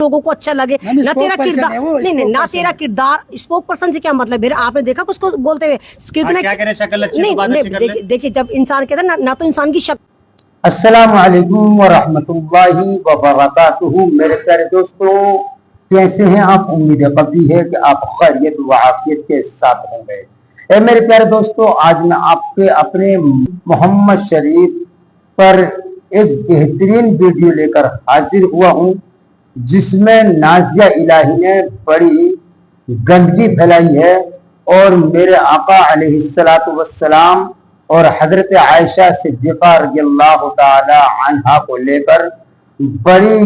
लोगों को अच्छा लगे ना तेरा किरदार। नहीं, ना तेरा किरदार। स्पोक पर्सन से क्या मतलब है? आपने देखा उसको बोलते हुए कितने क्या करें, शक्ल अच्छी तो बात अच्छी कर ले। देखिए जब इंसान कहता है ना तो इंसान की शक्ल। अस्सलाम वालेकुम व रहमतुल्लाहि व बरकातुहू। मेरे प्यारे दोस्तों, कैसे हैं आप? उम्मीद पक्की है कि आप खैरियत व आफियत के साथ होंगे। मेरे प्यारे दोस्तों, आज मैं आपके अपने मोहम्मद शरीफ पर एक बेहतरीन वीडियो लेकर हाजिर हुआ हूं, जिसमें नाजिया इलाही ने बड़ी गंदगी फैलाई है और मेरे आका अलैहिस्सलातु वस्सलाम और हजरत आयशा सिद्दीक़ा रज़ियल्लाहु ताला अन्हा को लेकर बड़ी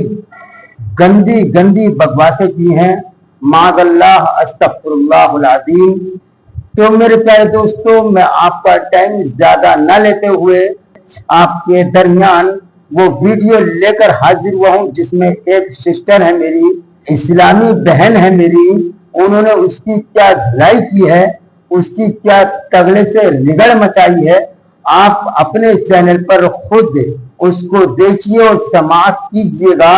गंदी गंदी बकवासें की हैं। माज़ल्लाह अस्तग़फिरुल्लाहुल अज़ीम। तो मेरे प्यारे दोस्तों, मैं आपका टाइम ज्यादा न लेते हुए आपके दरमियान वो वीडियो लेकर हाजिर हुआ हूं, जिसमें एक सिस्टर है मेरी, इस्लामी बहन है मेरी, उन्होंने उसकी क्या धुलाई की है, उसकी क्या तगड़े से रिगड़ मचाई है। आप अपने चैनल पर खुद उसको देखिए और समाप्त कीजिएगा।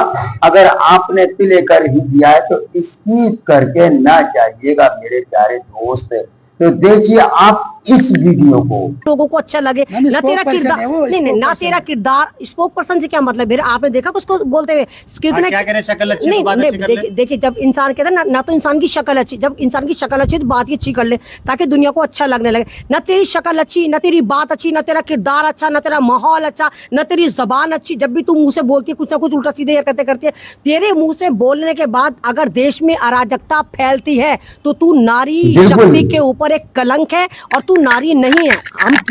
अगर आपने प्ले कर ही दिया है तो इसकी करके ना जाइएगा मेरे प्यारे दोस्त। तो देखिए आप इस वीडियो को, लोगों को अच्छा लगे ना तेरा किरदार। नहीं, ना तेरा किरदार। स्पोक पर्सन से क्या मतलब है? आपने देखा उसको बोलते हुए कितने क्या करें, शक्ल अच्छी तो बात अच्छी कर ले। देखिए जब इंसान कहता है ना तो इंसान की शक्ल अच्छी, जब इंसान की शक्ल अच्छी तो बात ही अच्छी कर ले, ताकि दुनिया को अच्छा लगने लगे। ना तेरी शक्ल अच्छी, ना तेरी बात अच्छी, ना तेरा किरदार अच्छा, ना तेरा माहौल अच्छा, ना तेरी जबान अच्छी। जब भी तू मुंह से बोलती है कुछ ना कुछ उल्टा सीधे हरकतें करती है, तेरे मुंह से बोलने के बाद अगर देश में अराजकता फैलती है तो तू नारी शक्ति के ऊपर एक कलंक है और तू नारी नहीं है।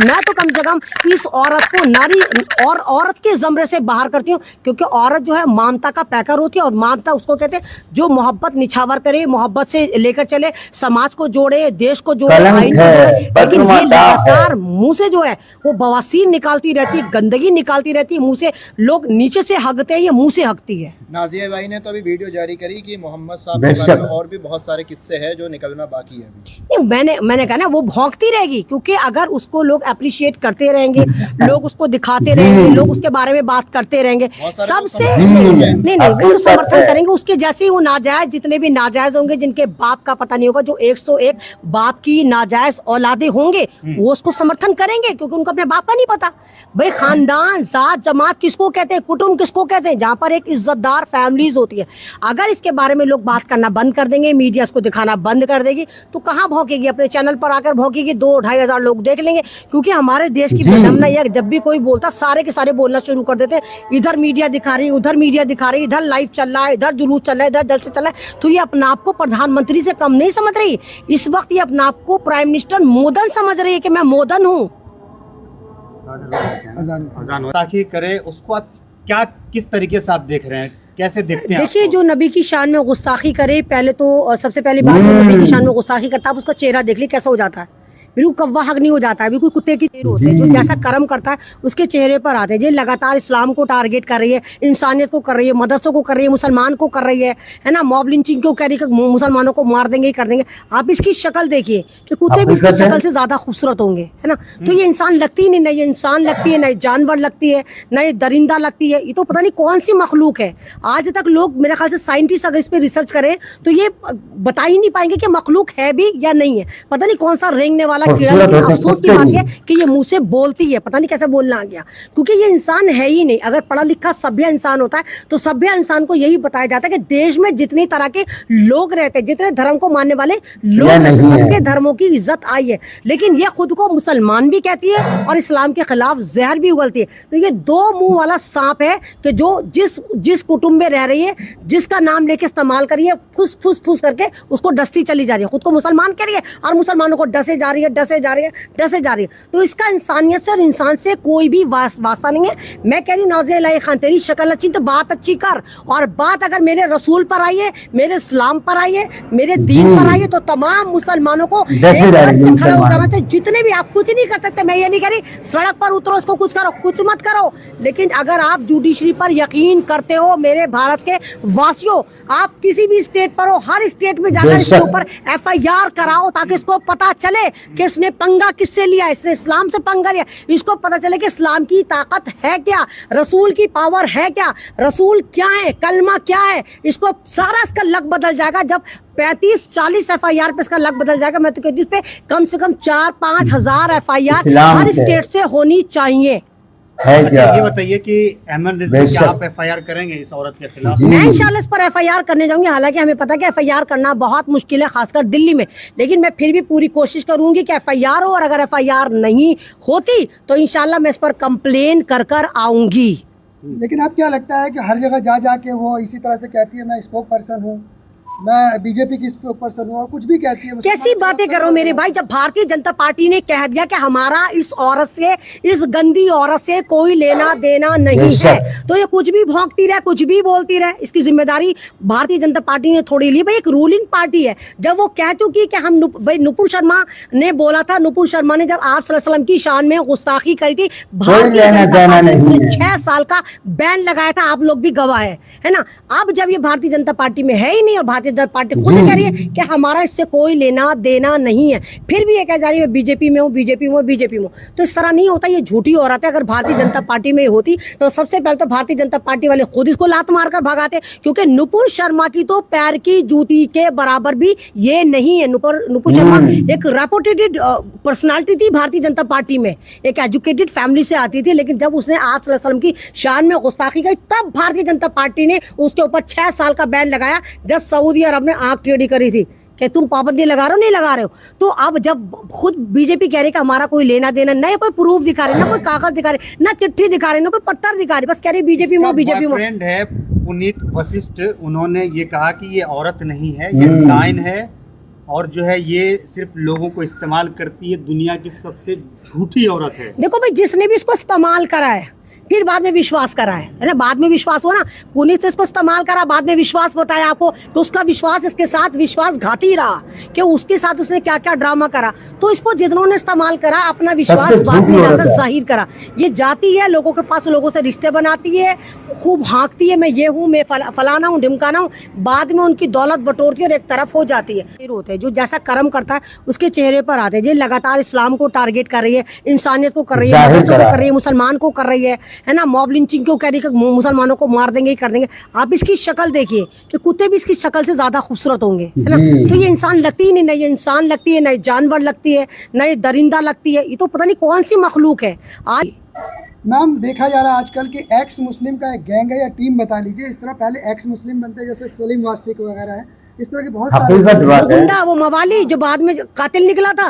मैं तो कम से कम इस औरत को नारी और औरत के जमरे से बाहर करती हूँ, क्योंकि औरत जो है ममता का पैकर होती है। और ममता उसको कहते हैं जो मोहब्बत निछावर करे, मोहब्बत से लेकर चले, समाज को जोड़े, देश को जोड़े, आइन को जोड़े। लेकिन ये लगातार मुंह से जो है वो बवासीर निकालती रहती है, गंदगी निकालती रहती है मुंह से। लोग नीचे से हकते हैं, ये मुंह से हकती है। नाजिया भाई ने तो अभी वीडियो जारी करी कि मोहम्मद साहब के बारे में और भी बहुत सारे किस्से हैं जो निकलना बाकी है अभी। मैंने कहा ना वो भौंकती रहेगी, क्योंकि अगर उसको लोग अप्रिशिएट करते रहेंगे, लोग उसको दिखाते रहेंगे, लोग उसके बारे में बात करते रहेंगे, सबसे नहीं वो तो समर्थन करेंगे उसके जैसे ही। वो नाजायज जितने भी नाजायज होंगे, जिनके बाप का पता नहीं होगा, जो 101 बाप की नाजायज औलादे होंगे, वो उसको समर्थन करेंगे, क्योंकि उनको अपने बाप का नहीं पता। भाई खानदान, जात, जमात किसको कहते हैं, कुटुंब किसको कहते हैं, जहाँ पर एक इज्जतदार फैमिलीज होती है। अगर इसके बारे में लोग बात करना बंद कर देंगे, मीडिया इसको दिखाना बंद कर देगी, तो कहाँ भौंकेगी? अपने चैनल पर आकर भौंकेगी, 2-2.5 हजार लोग देख लेंगे। क्योंकि हमारे देश की बेदमना यह, जब भी कोई बोलता सारे के सारे बोलना शुरू कर देते। इधर मीडिया दिखा रही है, उधर मीडिया दिखा रही है, इधर लाइव चल रहा है, इधर जुलूस चल रहा है, इधर जलसे चल रहा है। तो ये अपने आप को प्रधानमंत्री से कम नहीं समझ रही। इस वक्त ये अपने आप को प्राइम मिनिस्टर मोदन समझ रही है कि मैं मोदन हूँ। ताकि करे उसको आप क्या किस तरीके से आप देख रहे हैं, कैसे देखते हैं? देखिए जो नबी की शान में गुस्ताखी करे, पहले तो सबसे पहली बात, जो नबी की शान में गुस्ताखी करता है, आप उसका चेहरा देख ली कैसा हो जाता है। बिल्कुल कव्वा हक नहीं हो जाता है, बिल्कुल कुत्ते की चेहरे होते हैं। जो जैसा कर्म करता है उसके चेहरे पर आते हैं। ये लगातार इस्लाम को टारगेट कर रही है, इंसानियत को कर रही है, मदरसों को कर रही है, मुसलमान को कर रही है ना, मॉब लिंचिंग को कह रही है कि मुसलमानों को मार देंगे ही कर देंगे। आप इसकी शक्ल देखिए कि कुत्ते भी इसकी शक्ल से ज्यादा खूबसूरत होंगे, है ना। तो ये इंसान लगती ही नहीं, ना ये इंसान लगती है, ना ये जानवर लगती है, ना ये दरिंदा लगती है। ये तो पता नहीं कौन सी मखलूक है। आज तक लोग, मेरे ख्याल से साइंटिस्ट अगर इस पर रिसर्च करें तो ये बता ही नहीं पाएंगे कि मखलूक है भी या नहीं है। पता नहीं कौन सा रेंगने वाला कीड़ा। अफसोस की बात है कि ये मुंह से बोलती है, पता नहीं कैसे बोलना आ गया, क्योंकि ये इंसान है ही नहीं। अगर पढ़ा लिखा सभ्य इंसान होता है तो सभ्य इंसान को यही बताया जाता है कि देश में जितनी तरह के लोग रहते हैं, जितने धर्म को मानने वाले लोग रहते हैं, सबके धर्मों की इज्जत आई है। लेकिन ये खुद को मुसलमान भी कहती है और इस्लाम के खिलाफ जहर भी उगलती है। तो ये दो मुंह वाला सांप है कि जो जिस कुटुंब में रह रही है, जिसका नाम लेके इस्तेमाल करिए, फुस फुस फुस करके उसको डसती चली जा रही है। खुद को मुसलमान कह रही है और मुसलमानों को डसे जा रही है, डसे जा रही है, डसे जा रही है। तो इसका इंसानियत से और इंसान से कोई भी वास्ता नहीं है। मैं कह रही हूँ नाज़िया इलाही खान, तेरी शक्ल अच्छी तो बात अच्छी कर, और बात अगर मेरे रसूल पर आई है, मेरे इस्लाम पर आई है, मेरे दीन पर आई है, तो तमाम मुसलमानों को खड़ा हो जाना चाहिए। जितने भी, आप कुछ नहीं कर सकते, मैं ये नहीं कह रही सड़क पर उतरो, उसको कुछ करो, कुछ मत करो, लेकिन अगर आप जुडिशरी पर यकीन करते हो, मेरे भारत के वासियों, आप किसी भी स्टेट पर हो, हर स्टेट में जाकर इसके ऊपर FIR कराओ, ताकि इसको पता चले कि कि इसने पंगा किससे लिया, इसने इस्लाम से पंगा लिया। इसको पता चले कि इस्लाम की ताकत है क्या, रसूल की पावर है क्या, रसूल क्या है, कलमा क्या है। इसको सारा इसका लक बदल जाएगा जब 35-40 FIR पे इसका लक बदल जाएगा। मैं तो कहती हूँ इस पे कम से कम 4-5 हज़ार FIR हर स्टेट से होनी चाहिए। है क्या? ये बताइए कि अहमद रिजवी क्या आप FIR करेंगे इस औरत के खिलाफ? मैं इंशाल्लाह इस पर FIR करने जाऊंगी। हालांकि हमें पता है कि FIR करना बहुत मुश्किल है, खासकर दिल्ली में, लेकिन मैं फिर भी पूरी कोशिश करूंगी कि FIR हो, और अगर FIR नहीं होती तो इंशाल्लाह मैं इस पर कंप्लेन कर आऊंगी। लेकिन अब क्या लगता है कि हर जगह जा जाके वो इसी तरह से कहती है मैं स्पोक पर्सन हूँ, मैं बीजेपी की स्पोक पर्सन हूँ, और कुछ भी कहती है। कैसी बातें कर रहे हो मेरे भाई, जब भारतीय जनता पार्टी ने कह दिया कि हमारा इस औरत से, इस गंदी औरत से कोई लेना देना नहीं है, तो ये कुछ भी भौंकती रहे, कुछ भी बोलती रहे। इसकी जिम्मेदारी भारतीय जनता पार्टी ने थोड़ी ली। भाई एक रूलिंग पार्टी है, जब वो कह चुकी कि हम भाई नुपुर शर्मा ने बोला था, नुपुर शर्मा ने जब आप सल्लल्लाहु अलैहि वसल्लम की शान में गुस्ताखी करी थी, भारतीय जनता पार्टी ने 6 साल का बैन लगाया था, आप लोग भी गवाह है ना। अब जब ये भारतीय जनता पार्टी में है ही नहीं और भारतीय जनता पार्टी खुद कह रही है कि हमारा इससे कोई लेना देना नहीं है, फिर भी ये कह जा रही है बीजेपी में हूँ, बीजेपी में, बीजेपी में। तो इस तरह नहीं होता, ये झूठी औरत है। अगर भारतीय जनता पार्टी में होती तो सबसे पहले तो भारतीय जनता पार्टी वाले खुद इसको लात मारकर भगाते, क्योंकि नुपुर शर्मा की तो पैर की जूती के बराबर भी ये नहीं है। नुपुर शर्मा एक रेपुटेड पर्सनालिटी थी भारतीय जनता पार्टी में, एक एजुकेटेड फैमिली से आती थी, लेकिन जब उसने आप सल्लल्लाहु अलैहि वसल्लम की शान में गुस्ताखी की, तब भारतीय जनता पार्टी ने उसके ऊपर 6 साल का बैन लगाया, जब सऊदी अरब ने आंख टेढ़ी करी थी कि तुम पाबंदी लगा रहे हो, नहीं लगा रहे हो। तो अब जब खुद बीजेपी कह रही कि हमारा कोई लेना देना नहीं, कोई प्रूफ दिखा रहे, ना कोई कागज दिखा रहे, ना चिट्ठी दिखा रहे, ना कोई पत्थर दिखा रहे, बस कह रही बीजेपी में, बीजेपी में। फ्रेंड है पुनीत वशिष्ठ, उन्होंने ये कहा कि ये औरत नहीं है, ये डाइन है, और जो है ये सिर्फ लोगों को इस्तेमाल करती है, दुनिया की सबसे झूठी औरत है। देखो भाई, जिसने भी इसको इस्तेमाल करा है फिर बाद में विश्वास करा है ना, बाद में विश्वास हुआ ना। पुनीत ने इसको इस्तेमाल करा, बाद में विश्वास बताया आपको, तो उसका विश्वास इसके साथ विश्वासघाती रहा कि उसके साथ उसने क्या क्या ड्रामा करा। तो इसको जिन्होंने इस्तेमाल करा, अपना विश्वास बाद में जाकर जाहिर करा। ये जाती है, लोगों के पास लोगों से रिश्ते बनाती है, खूब हाँकती है, मैं ये हूँ, मैं फलाना हूँ, ढिमकाना हूँ, बाद में उनकी दौलत बटोरती है और एक तरफ हो जाती है। होते हैं जो जैसा कर्म करता है उसके चेहरे पर आते हैं। ये लगातार इस्लाम को टारगेट कर रही है, इंसानियत को कर रही है, मदरसों को कर रही है, मुसलमान को कर रही है ना, मॉब लिंचिंग क्यों कह रही है कि मुसलमानों को मार देंगे, कर देंगे। आप इसकी शक्ल देखिए कि कुत्ते भी इसकी शक्ल से ज्यादा खूबसूरत होंगे, है ना। तो ये इंसान लगती ही नहीं, ना ये इंसान लगती है, ना ये जानवर लगती है, ना ये दरिंदा लगती है, ये तो पता नहीं कौन सी मखलूक है। आज मैम देखा जा रहा है आजकल कि एक्स मुस्लिम का एक गैंग है या टीम बता लीजिए, इस तरह पहले एक्स मुस्लिम बनते हैं, जैसे सलीम वास्तिक वगैरह है, इस तरह के बहुत सारे गुंडा, वो मवाली जो बाद में कातिल निकला था,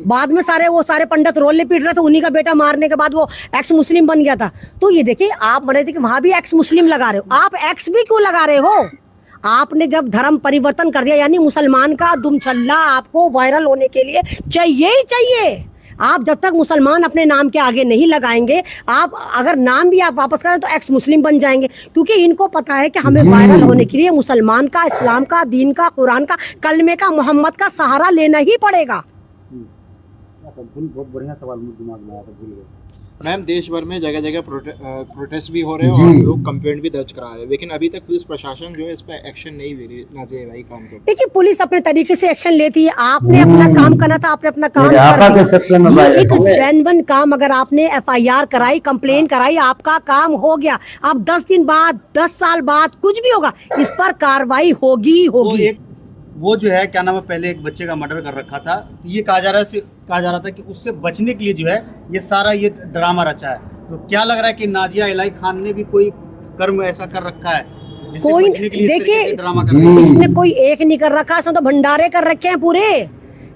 बाद में वो सारे पंडित रोले पीट रहे थे, उन्हीं का बेटा मारने के बाद वो एक्स मुस्लिम बन गया था। तो ये देखिए, आप बने थे कि वहां भी एक्स मुस्लिम लगा रहे हो, आप एक्स भी क्यों लगा रहे हो? आपने जब धर्म परिवर्तन कर दिया, यानी मुसलमान का दुमछल्ला आपको वायरल होने के लिए चाहिए ही चाहिए। आप जब तक मुसलमान अपने नाम के आगे नहीं लगाएंगे, आप अगर नाम भी आप वापस करें तो एक्स मुस्लिम बन जाएंगे, क्योंकि इनको पता है कि हमें वायरल होने के लिए मुसलमान का, इस्लाम का, दीन का, कुरान का, कलमे का, मोहम्मद का सहारा लेना ही पड़ेगा। बहुत बढ़िया सवाल दिमाग में आया था, भूल गए। मैम, देश भर में जगह जगह प्रोटेस्ट भी हो रहे हैं और लोग कंप्लेंट भी दर्ज करा रहे हैं, लेकिन अभी तक पुलिस प्रशासन जो है इस पर एक्शन नहीं ले रही। नाज़िया भाई काम करते, देखिए पुलिस अपने तरीके से एक्शन लेती है, आपने अपना काम करना था, आपने अपना काम कर दिया। एक जेन्युइन काम, अगर आपने FIR कराई, कंप्लेन कराई, आपका काम हो गया। अब 10 दिन बाद, 10 साल बाद कुछ भी होगा, इस पर कार्रवाई होगी होगी। वो जो है क्या नाम है, पहले एक बच्चे का मर्डर कर रखा था, तो ये कहा जा रहा था कि उससे बचने के लिए जो है ये सारा ये ड्रामा रचा है। तो क्या लग रहा है कि नाजिया इलाही खान ने भी कोई कर्म ऐसा कर रखा है जिससे बचने के लिए देखिए, ड्रामा कर रही है? इसने कोई एक नहीं कर रखा, इसने तो भंडारे कर रखे हैं पूरे।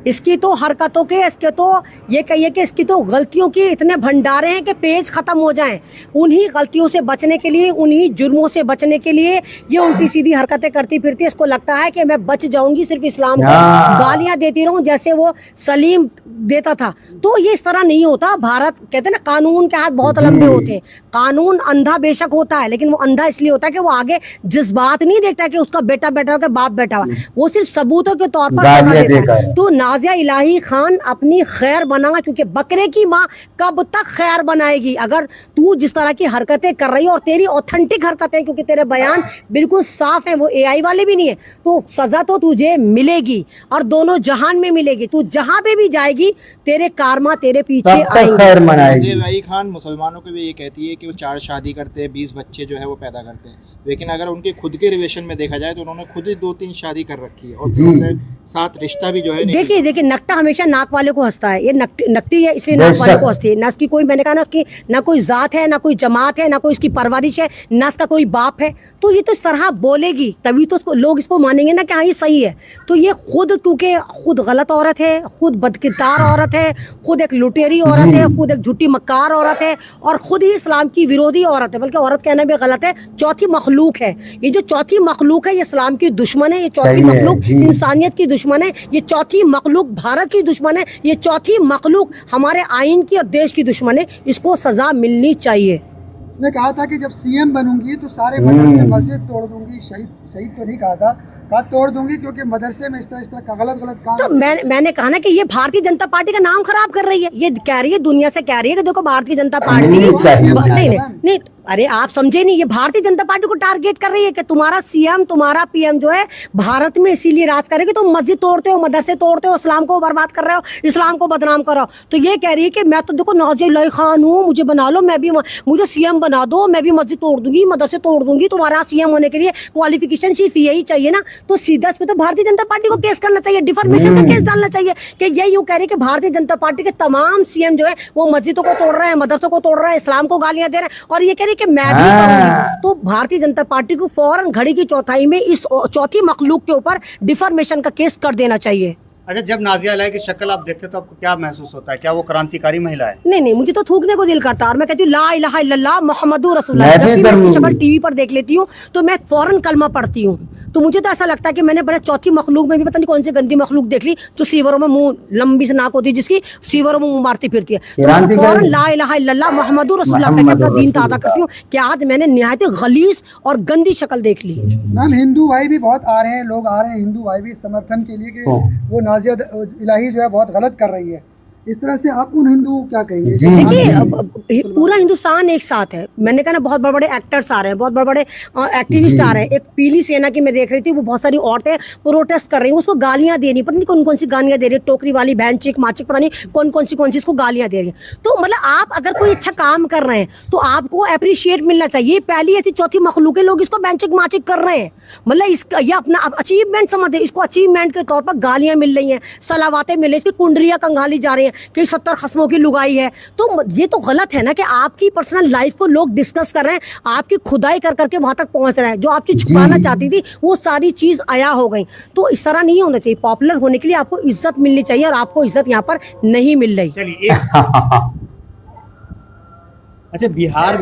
इसकी तो हरकतों के, इसके तो ये कहिए कि इसकी तो गलतियों के इतने भंडारे हैं कि पेज खत्म हो जाएं। उन्हीं गलतियों से बचने के लिए, उन्हीं जुर्मों से बचने के लिए ये उल्टी सीधी हरकतें करती फिरती। इसको लगता है कि मैं बच जाऊंगी सिर्फ इस्लाम को गालियां देती रहूं जैसे वो सलीम देता था। तो ये इस तरह नहीं होता। भारत कहते हैं ना, कानून के हाथ बहुत लंबे होते हैं। कानून अंधा बेशक होता है, लेकिन वो अंधा इसलिए होता है कि वो आगे जज्बात नहीं देखता कि उसका बेटा बैठा हो, बाप बैठा हुआ, वो सिर्फ सबूतों के तौर पर सजा देता है। तो नाजिया इलाही खान अपनी खैर बना, क्योंकि बकरे की माँ कब तक खैर बनाएगी अगर तू जिस तरह की हरकतें कर रही हो, और तेरी ऑथेंटिक हरकतें, क्योंकि तेरे बयान बिल्कुल साफ हैं, वो AI वाले भी नहीं है, तो सज़ा तो तुझे मिलेगी और दोनों जहान में मिलेगी। तू जहाँ पे भी जाएगी तेरे कारमा तेरे पीछे तब तक आएंगे। खैर मनाएगी। नाज़िया इलाही खान मुसलमानों को भी ये कहती है कि वो 4 शादी करते हैं, 20 बच्चे जो है वो पैदा करते हैं, लेकिन अगर उनके खुद के रिलेशन में देखा जाए तो उन्होंने खुद ही 2-3 शादी कर रखी है और जी। उनके साथ रिश्ता भी जो है नहीं। देखिए नकटा हमेशा नाक वाले को हंसता है, ये नकटी है इसलिए नाक वाले को हंसती है। ना उसकी कोई, मैंने कहा ना, उसकी ना कोई जात है, ना कोई जमात है, ना कोई इसकी परवरिश है, ना इसका कोई बाप है, तो ये तो इस तरह बोलेगी तभी तो लोग इसको मानेंगे ना कि हाँ ये सही है। तो ये खुद, क्योंकि खुद गलत औरत है, खुद बदकिरदार औरत है, खुद एक लुटेरी औरत है, खुद एक झूठी मक्कार औरत है, और खुद ही इस्लाम की विरोधी औरत है, बल्कि औरत कहना भी गलत है, चौथी मखलूक है। ये जो चौथी मखलूक है ये इस्लाम की दुश्मन है, ये चौथी मखलूक इंसानियत की दुश्मन है, ये चौथी मखलूक भारत की दुश्मन है, ये चौथी मखलूक हमारे आइन की और देश की दुश्मन है। इसको सजा मिलनी चाहिए। उसने कहा था कि जब CM बनूंगी तो सारे मदरसे मस्जिद तोड़ दूंगी। शहीद तो नहीं कहा था, कहा तोड़ दूंगी, क्योंकि मदरसे में इस तरह का गलत काम। तो मैंने कहा ना कि ये भारतीय जनता पार्टी का नाम खराब कर रही है। ये कह रही है, दुनिया से कह रही है कि देखो भारतीय जनता पार्टी नहीं, अरे आप समझे नहीं, ये भारतीय जनता पार्टी को टारगेट कर रही है कि तुम्हारा CM, तुम्हारा PM जो है भारत में इसीलिए राज करेगी, तुम मस्जिद तोड़ते हो, मदरसे तोड़ते हो, इस्लाम को बर्बाद कर रहे हो, इस्लाम को बदनाम कर रहे हो। तो ये कह रही है कि मैं तो देखो नाज़िया इलाही खान हूँ, मुझे बना लो, मैं भी, मुझे CM बना दो, मैं भी मस्जिद तोड़ दूंगी, मदरसे तोड़ दूंगी। तुम्हारा CM होने के लिए क्वालिफिकेशन सिर्फ यही चाहिए ना, तो सीधा इस पे तो भारतीय जनता पार्टी को केस करना चाहिए, डिफॉर्मेशन का केस डालना चाहिए कि ये यूँ कह रही है कि भारतीय जनता पार्टी के तमाम CM जो है वो मस्जिदों को तोड़ रहे हैं, मदरसों को तोड़ रहे हैं, इस्लाम को गालियां दे रहे हैं, और ये कह रही है कि मैं भी करूंगी। तो भारतीय जनता पार्टी को फौरन घड़ी की चौथाई में इस चौथी मखलूक के ऊपर डिफॉर्मेशन का केस कर देना चाहिए। अच्छा, जब नाज़िया इलाही की शक्ल आप देखते तो आपको क्या महसूस होता है? क्या वो क्रांतिकारी महिला है? नहीं, मुझे तो थूकने को दिल करता है, और मैं कहती हूँ ला इलाहा इल्लल्लाह मुहम्मदुर रसूलुल्लाह। जब भी मैं इसकी शक्ल टीवी पर देख लेती हूँ तो मैं फौरन कलमा पढ़ती हूँ। तो मुझे तो ऐसा लगता है कि मैंने बड़े चौथी मखलूक में भी पता नहीं कौन सी गंदी मखलूक देख ली, जो सीवरों में मुंह, लंबी से नाक होती है जिसकी, सीवरों में मुंह मारती फिरती है। तो फौरन ला इलाहा इल्लल्लाह मुहम्मदुर रसूलुल्लाह कहकर अपना दीन ताज़ा करती हूँ कि आज मैंने निहायत गलीज और गंदी शक्ल देख ली। मैम, हिंदू भाई भी बहुत आ रहे हैं, लोग आ रहे हैं हिंदू भाई भी समर्थन के लिए कि वो नाज़िया इलाही जो है बहुत गलत कर रही है। इस तरह से आप उन हिंदू क्या कहेंगे? देखिए पूरा हिंदुस्तान एक साथ है। मैंने कहा ना, बहुत बड़े बड़े एक्टर्स आ रहे हैं, बहुत बड़े बड़े एक्टिविस्ट आ रहे हैं। एक पीली सेना की मैं देख रही थी, वो बहुत सारी औरतें प्रोटेस्ट कर रही हैं, उसको गालियां दे रही, पता नहीं कौन कौन सी गालियां दे रही है, टोकरी वाली, बहन चिक, माचिक, पता नहीं कौन कौन सी इसको गालियां दे रही है। तो मतलब आप अगर कोई अच्छा काम कर रहे हैं तो आपको अप्रिशिएट मिलना चाहिए। पहली ऐसी चौथी मखलूक लोग इसको बहन चिक माचिक कर रहे हैं, मतलब इसका ये अपना अचीवमेंट समझते, इसको अचीवमेंट के तौर पर गालियां मिल रही हैं, सलावातें मिल रही हैं, इसकी कुंडलियां कंगाली जा रही हैं कि 70 खस्मों की लुगाई है। तो ये तो गलत है ना कि आपकी पर्सनल लाइफ को लोग डिस्कस कर रहे हैं, आपकी खुदाई कर करके वहां तक पहुंच रहे हैं। जो आपकी छुपाना चाहती थी वो सारी चीज आया हो गई। तो इस तरह नहीं होना चाहिए। पॉपुलर होने के लिए आपको इज्जत मिलनी चाहिए, और आपको इज्जत यहाँ पर नहीं मिल रही। चलिए अच्छा, बिहार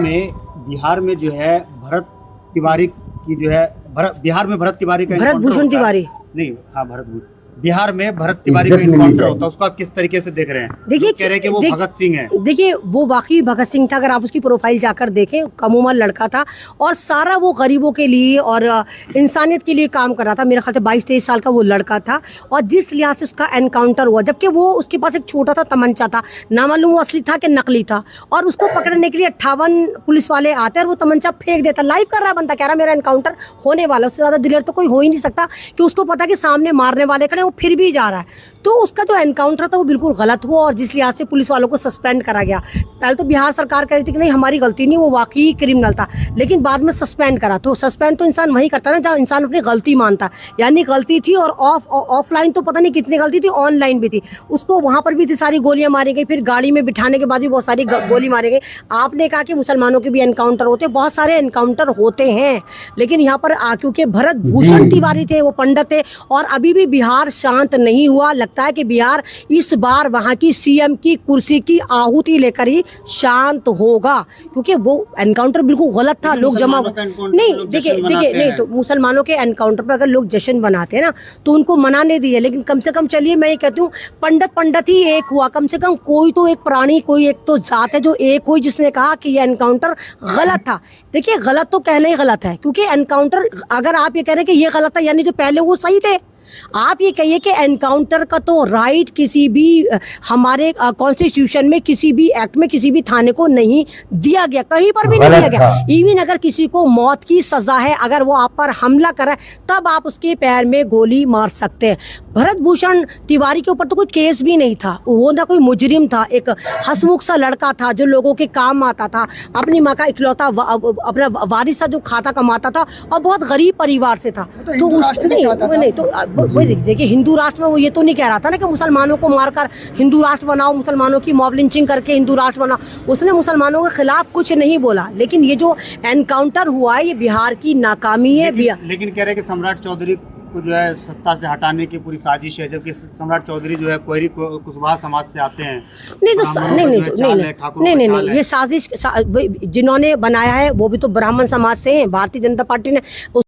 में जो है भरत तिवारी की जो है बिहार में भरत तिवारी का भरत भूषण तिवारी नहीं, हाँ बिहार में भरत तिवारी का इनकाउंटर होता है, उसको आप किस तरीके से देख रहे हैं? देखिए, कह रहे हैं कि वो भगत सिंह है। देखिए वो वाकई भगत सिंह था। अगर आप उसकी प्रोफाइल जाकर देखें, कम उम्र लड़का था और सारा वो गरीबों के लिए और इंसानियत के लिए काम कर रहा था। मेरे ख्याल से 22-23 साल का वो लड़का था, और जिस लिहाज से उसका एनकाउंटर हुआ, जबकि वो उसके पास एक छोटा सा तमंचा था, ना मालूम वो असली था कि नकली था, और उसको पकड़ने के लिए 58 पुलिस वाले आते हैं और वो तमंचा फेंक देता। लाइव कर रहा बंदा, कह रहा मेरा एनकाउंटर होने वाला। उससे ज़्यादा दिलेर तो कोई हो ही नहीं सकता कि उसको पता कि सामने मारने वाले खड़े, वो फिर भी जा रहा है। तो उसका जो एनकाउंटर था वो बिल्कुल गलत हुआ, और जिस लिहाज से पुलिस वालों को सस्पेंड करा गया। पहले तो बिहार सरकार कह रही थी कि नहीं हमारी गलती नहीं, वो वाकई क्रिमिनल था, लेकिन बाद में सस्पेंड करा। तो सस्पेंड तो इंसान वही करता है ना जहाँ इंसान अपनी गलती मानता, यानी गलती थी। और ऑफलाइन तो पता नहीं कितनी गलती थी, ऑनलाइन भी थी। उसको वहाँ पर भी इतनी सारी गोलियां मारी गई, फिर गाड़ी में बिठाने के बाद भी बहुत सारी गोली मारी गई। आपने कहा कि मुसलमानों के भी एनकाउंटर होते, बहुत सारे एनकाउंटर होते हैं, लेकिन यहाँ पर क्योंकि भरत भूषण तिवारी थे, वो पंडित थे, और अभी भी बिहार शांत नहीं हुआ। लगता है कि बिहार इस बार वहाँ की CM की कुर्सी की आहुति लेकर ही शांत होगा, क्योंकि वो एनकाउंटर बिल्कुल गलत था। लोग जमा नहीं, देखिए नहीं, तो मुसलमानों के एनकाउंटर पर अगर लोग जश्न बनाते हैं ना तो उनको मनाने दिए, लेकिन कम से कम चलिए मैं ये कहती हूँ पंडित ही एक हुआ, कम से कम कोई तो एक प्राणी, कोई एक तो जात है जो एक हुई जिसने कहा कि ये एनकाउंटर गलत था। देखिए गलत तो कहना ही गलत है, क्योंकि एनकाउंटर अगर आप ये कह रहे हैं कि ये गलत था, यानी जो पहले वो सही थे, आप ये कहिए कि एनकाउंटर का तो राइट किसी भी हमारे कॉन्स्टिट्यूशन में, किसी भी एक्ट में, किसी भी थाने को नहीं दिया गया, कहीं पर भी नहीं गलत दिया गया। था। इवन अगर किसी को मौत की सजा है, अगर वो आप पर हमला करे तब आप उसके पैर में गोली मार सकते हैं। भरत भूषण तिवारी के ऊपर तो कोई केस भी नहीं था, वो ना कोई मुजरिम था, एक हंसमुख सा लड़का था जो लोगों के काम आता था, अपनी माँ का इकलौता अपना वारिस था जो खाता कमाता था और बहुत गरीब परिवार से था। तो हिंदू राष्ट्र भी चाहता था। नहीं तो वही देखिए, हिंदू राष्ट्र में वो ये तो नहीं कह रहा था ना कि मुसलमानों को मारकर हिंदू राष्ट्र बनाओ, मुसलमानों की मॉब लिंचिंग करके हिंदू राष्ट्र बनाओ। उसने मुसलमानों के खिलाफ कुछ नहीं बोला, लेकिन ये जो एनकाउंटर हुआ है ये बिहार की नाकामी है। लेकिन कह रहे हैं कि सम्राट चौधरी को जो है सत्ता से हटाने की पूरी साजिश है, जबकि सम्राट चौधरी जो है कोयरी कुशवाहा समाज से आते हैं। नहीं तो ब्राह्मणों नहीं का नहीं जो है तो चाल नहीं है, ठाकुरों का नहीं चाल नहीं है। ये साजिश जिन्होंने बनाया है वो भी तो ब्राह्मण समाज से हैं। भारतीय जनता पार्टी ने